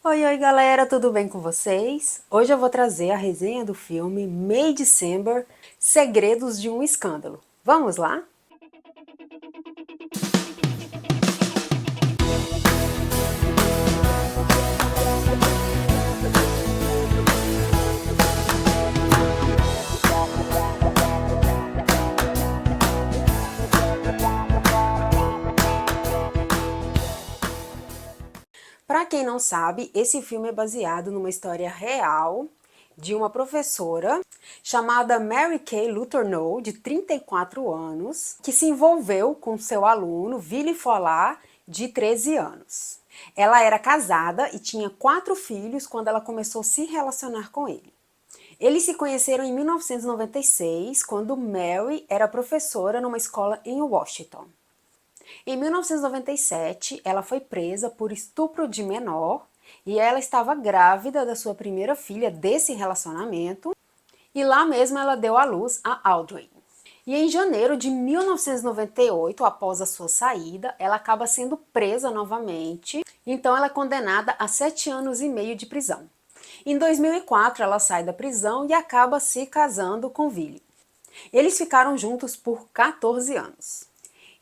Oi, oi galera, tudo bem com vocês? Hoje eu vou trazer a resenha do filme May December, Segredos de um Escândalo. Vamos lá? Para quem não sabe, esse filme é baseado numa história real de uma professora chamada Mary Kay Letourneau, de 34 anos, que se envolveu com seu aluno Willy Follar, de 13 anos. Ela era casada e tinha 4 filhos quando ela começou a se relacionar com ele. Eles se conheceram em 1996, quando Mary era professora numa escola em Washington. Em 1997, ela foi presa por estupro de menor e ela estava grávida da sua primeira filha desse relacionamento, e lá mesmo ela deu à luz a Audrey. E em janeiro de 1998, após a sua saída, ela acaba sendo presa novamente, então ela é condenada a 7 anos e meio de prisão. Em 2004, ela sai da prisão e acaba se casando com Willy. Eles ficaram juntos por 14 anos.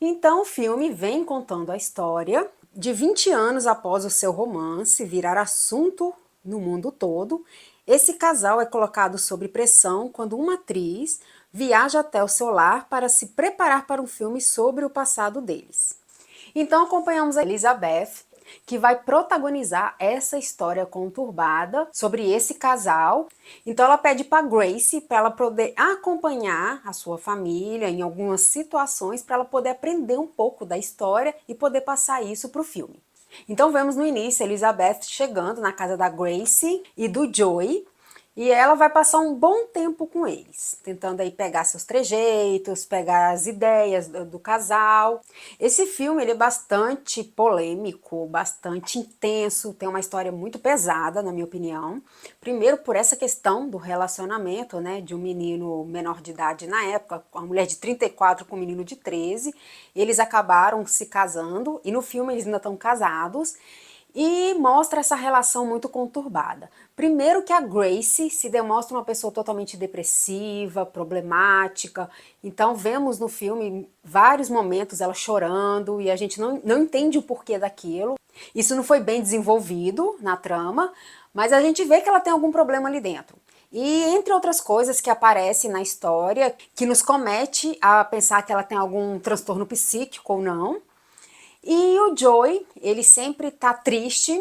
Então o filme vem contando a história de 20 anos após o seu romance virar assunto no mundo todo. Esse casal é colocado sob pressão quando uma atriz viaja até o seu lar para se preparar para um filme sobre o passado deles. Então acompanhamos a Elizabeth, que vai protagonizar essa história conturbada sobre esse casal. Então ela pede para Grace para ela poder acompanhar a sua família em algumas situações, para ela poder aprender um pouco da história e poder passar isso para o filme. Então vemos no início a Elizabeth chegando na casa da Grace e do Joey, e ela vai passar um bom tempo com eles, tentando aí pegar seus trejeitos, pegar as ideias do casal. Esse filme ele é bastante polêmico, bastante intenso, tem uma história muito pesada, na minha opinião. Primeiro por essa questão do relacionamento, né, de um menino menor de idade na época, com uma mulher de 34 com um menino de 13. Eles acabaram se casando e no filme eles ainda estão casados. E mostra essa relação muito conturbada. Primeiro que a Grace se demonstra uma pessoa totalmente depressiva, problemática. Então vemos no filme vários momentos ela chorando e a gente não entende o porquê daquilo. Isso não foi bem desenvolvido na trama, mas a gente vê que ela tem algum problema ali dentro. E entre outras coisas que aparecem na história, que nos comete a pensar que ela tem algum transtorno psíquico ou não. E o Joey, ele sempre tá triste,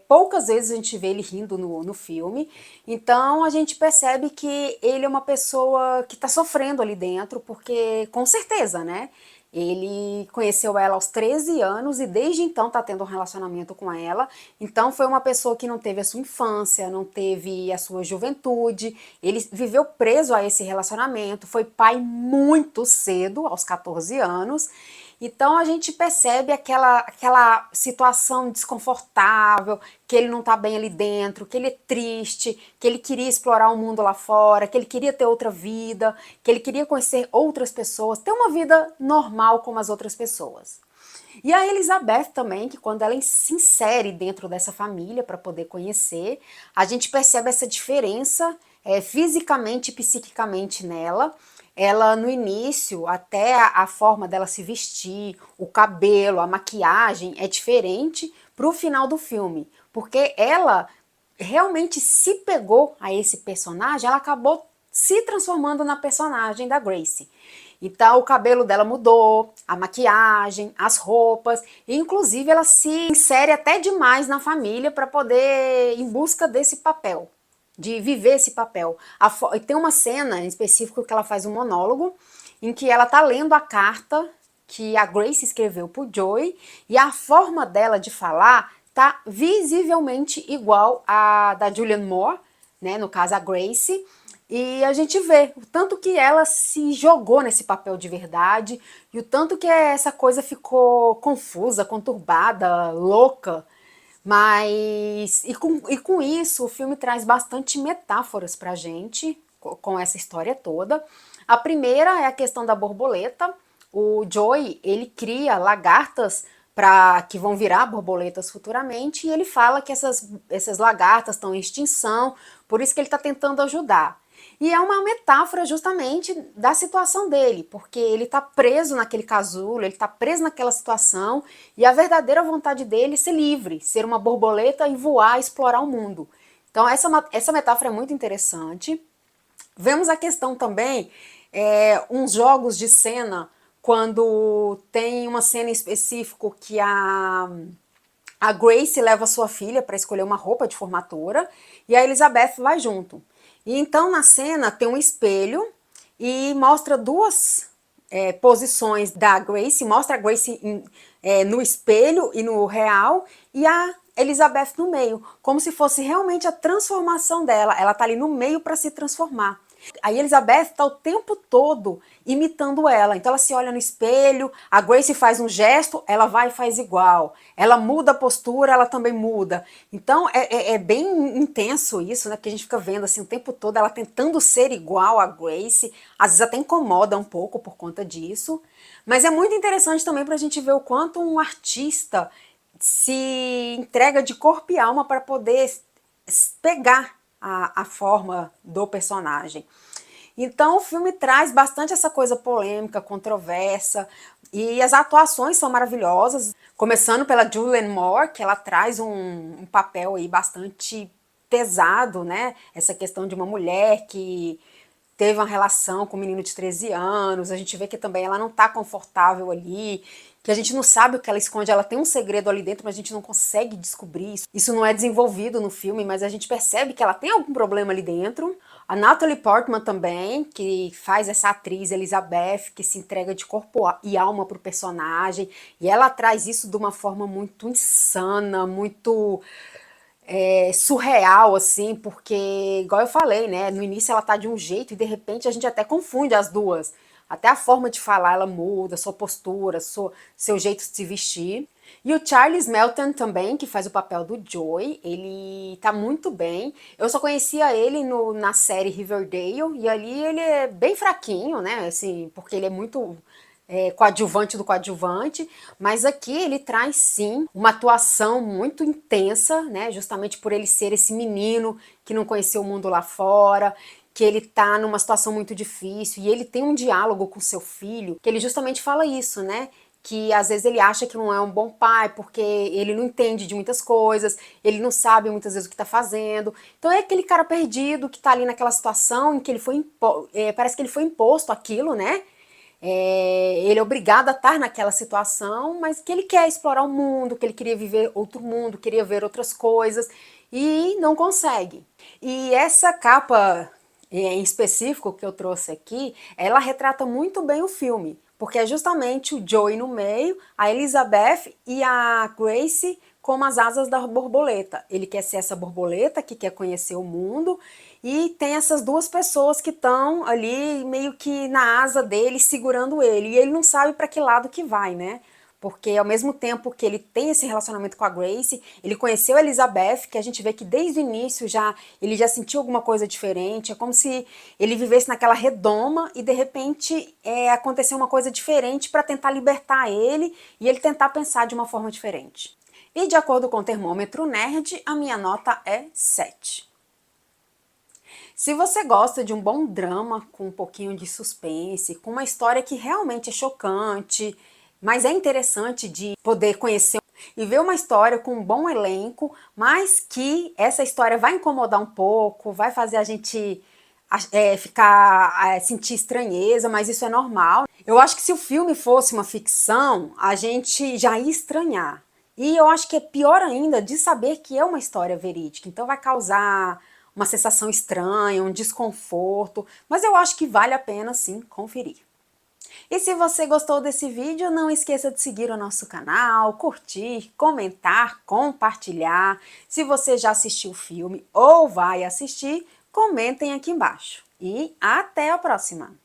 poucas vezes a gente vê ele rindo no filme, então a gente percebe que ele é uma pessoa que tá sofrendo ali dentro, porque com certeza, né? Ele conheceu ela aos 13 anos e desde então tá tendo um relacionamento com ela, então foi uma pessoa que não teve a sua infância, não teve a sua juventude, ele viveu preso a esse relacionamento, foi pai muito cedo, aos 14 anos, então a gente percebe aquela situação desconfortável, que ele não tá bem ali dentro, que ele é triste, que ele queria explorar o mundo lá fora, que ele queria ter outra vida, que ele queria conhecer outras pessoas, ter uma vida normal como as outras pessoas. E a Elizabeth também, que quando ela se insere dentro dessa família para poder conhecer, a gente percebe essa diferença fisicamente e psiquicamente nela. Ela no início, até a forma dela se vestir, o cabelo, a maquiagem é diferente pro final do filme, porque ela realmente se pegou a esse personagem, ela acabou se transformando na personagem da Grace. Então o cabelo dela mudou, a maquiagem, as roupas, e inclusive ela se insere até demais na família para poder ir em busca desse papel, de viver esse papel. E tem uma cena em específico que ela faz um monólogo em que ela tá lendo a carta que a Grace escreveu pro Joey e a forma dela de falar tá visivelmente igual à da Julianne Moore, né, no caso a Grace, e a gente vê o tanto que ela se jogou nesse papel de verdade e o tanto que essa coisa ficou confusa, conturbada, louca. Mas, e com isso, o filme traz bastante metáforas pra gente, com essa história toda. A primeira é a questão da borboleta. O Joey, ele cria lagartas que vão virar borboletas futuramente, e ele fala que essas lagartas estão em extinção, por isso que ele está tentando ajudar. E é uma metáfora justamente da situação dele, porque ele está preso naquele casulo, ele está preso naquela situação, e a verdadeira vontade dele é ser livre, ser uma borboleta e voar, explorar o mundo. Então essa metáfora é muito interessante. Vemos a questão também, uns jogos de cena, quando tem uma cena em específico que a Grace leva sua filha para escolher uma roupa de formatura e a Elizabeth vai junto. E então na cena tem um espelho e mostra duas posições da Grace, mostra a Grace no espelho e no real e a Elizabeth no meio, como se fosse realmente a transformação dela. Ela tá ali no meio para se transformar. A Elizabeth tá o tempo todo imitando ela. Então ela se olha no espelho, a Grace faz um gesto, ela vai e faz igual. Ela muda a postura, ela também muda. Então é bem intenso isso, né? Porque a gente fica vendo assim o tempo todo ela tentando ser igual a Grace. Às vezes até incomoda um pouco por conta disso. Mas é muito interessante também pra gente ver o quanto um artista se entrega de corpo e alma para poder pegar a forma do personagem. Então o filme traz bastante essa coisa polêmica, controversa, e as atuações são maravilhosas, começando pela Julianne Moore, que ela traz um papel aí bastante pesado, né? Essa questão de uma mulher que teve uma relação com um menino de 13 anos, a gente vê que também ela não tá confortável ali, que a gente não sabe o que ela esconde, ela tem um segredo ali dentro, mas a gente não consegue descobrir isso. Isso não é desenvolvido no filme, mas a gente percebe que ela tem algum problema ali dentro. A Natalie Portman também, que faz essa atriz Elizabeth, que se entrega de corpo e alma pro personagem, e ela traz isso de uma forma muito insana, muito surreal, assim, porque, igual eu falei, né, no início ela tá de um jeito e de repente a gente até confunde as duas. Até a forma de falar ela muda, sua postura, seu jeito de se vestir. E o Charles Melton também, que faz o papel do Joey, ele tá muito bem. Eu só conhecia ele na série Riverdale, e ali ele é bem fraquinho, né, assim, porque ele é muito coadjuvante do coadjuvante, mas aqui ele traz sim uma atuação muito intensa, né? Justamente por ele ser esse menino que não conheceu o mundo lá fora, que ele tá numa situação muito difícil, e ele tem um diálogo com seu filho, que ele justamente fala isso, né? Que às vezes ele acha que não é um bom pai, porque ele não entende de muitas coisas, ele não sabe muitas vezes o que tá fazendo. Então é aquele cara perdido que tá ali naquela situação em que ele foi parece que ele foi imposto aquilo, né? Ele é obrigado a estar naquela situação, mas que ele quer explorar o mundo, que ele queria viver outro mundo, queria ver outras coisas e não consegue. E essa capa em específico que eu trouxe aqui, ela retrata muito bem o filme, porque é justamente o Joey no meio, a Elizabeth e a Grace como as asas da borboleta. Ele quer ser essa borboleta que quer conhecer o mundo e tem essas duas pessoas que estão ali meio que na asa dele, segurando ele. E ele não sabe para que lado que vai, né? Porque ao mesmo tempo que ele tem esse relacionamento com a Grace, ele conheceu a Elizabeth, que a gente vê que desde o início ele já sentiu alguma coisa diferente. É como se ele vivesse naquela redoma e de repente aconteceu uma coisa diferente para tentar libertar ele e ele tentar pensar de uma forma diferente. E de acordo com o termômetro nerd, a minha nota é 7. Se você gosta de um bom drama com um pouquinho de suspense, com uma história que realmente é chocante, mas é interessante de poder conhecer e ver uma história com um bom elenco, mas que essa história vai incomodar um pouco, vai fazer a gente sentir estranheza, mas isso é normal. Eu acho que se o filme fosse uma ficção, a gente já ia estranhar. E eu acho que é pior ainda de saber que é uma história verídica, então vai causar uma sensação estranha, um desconforto, mas eu acho que vale a pena sim conferir. E se você gostou desse vídeo, não esqueça de seguir o nosso canal, curtir, comentar, compartilhar. Se você já assistiu o filme ou vai assistir, comentem aqui embaixo. E até a próxima!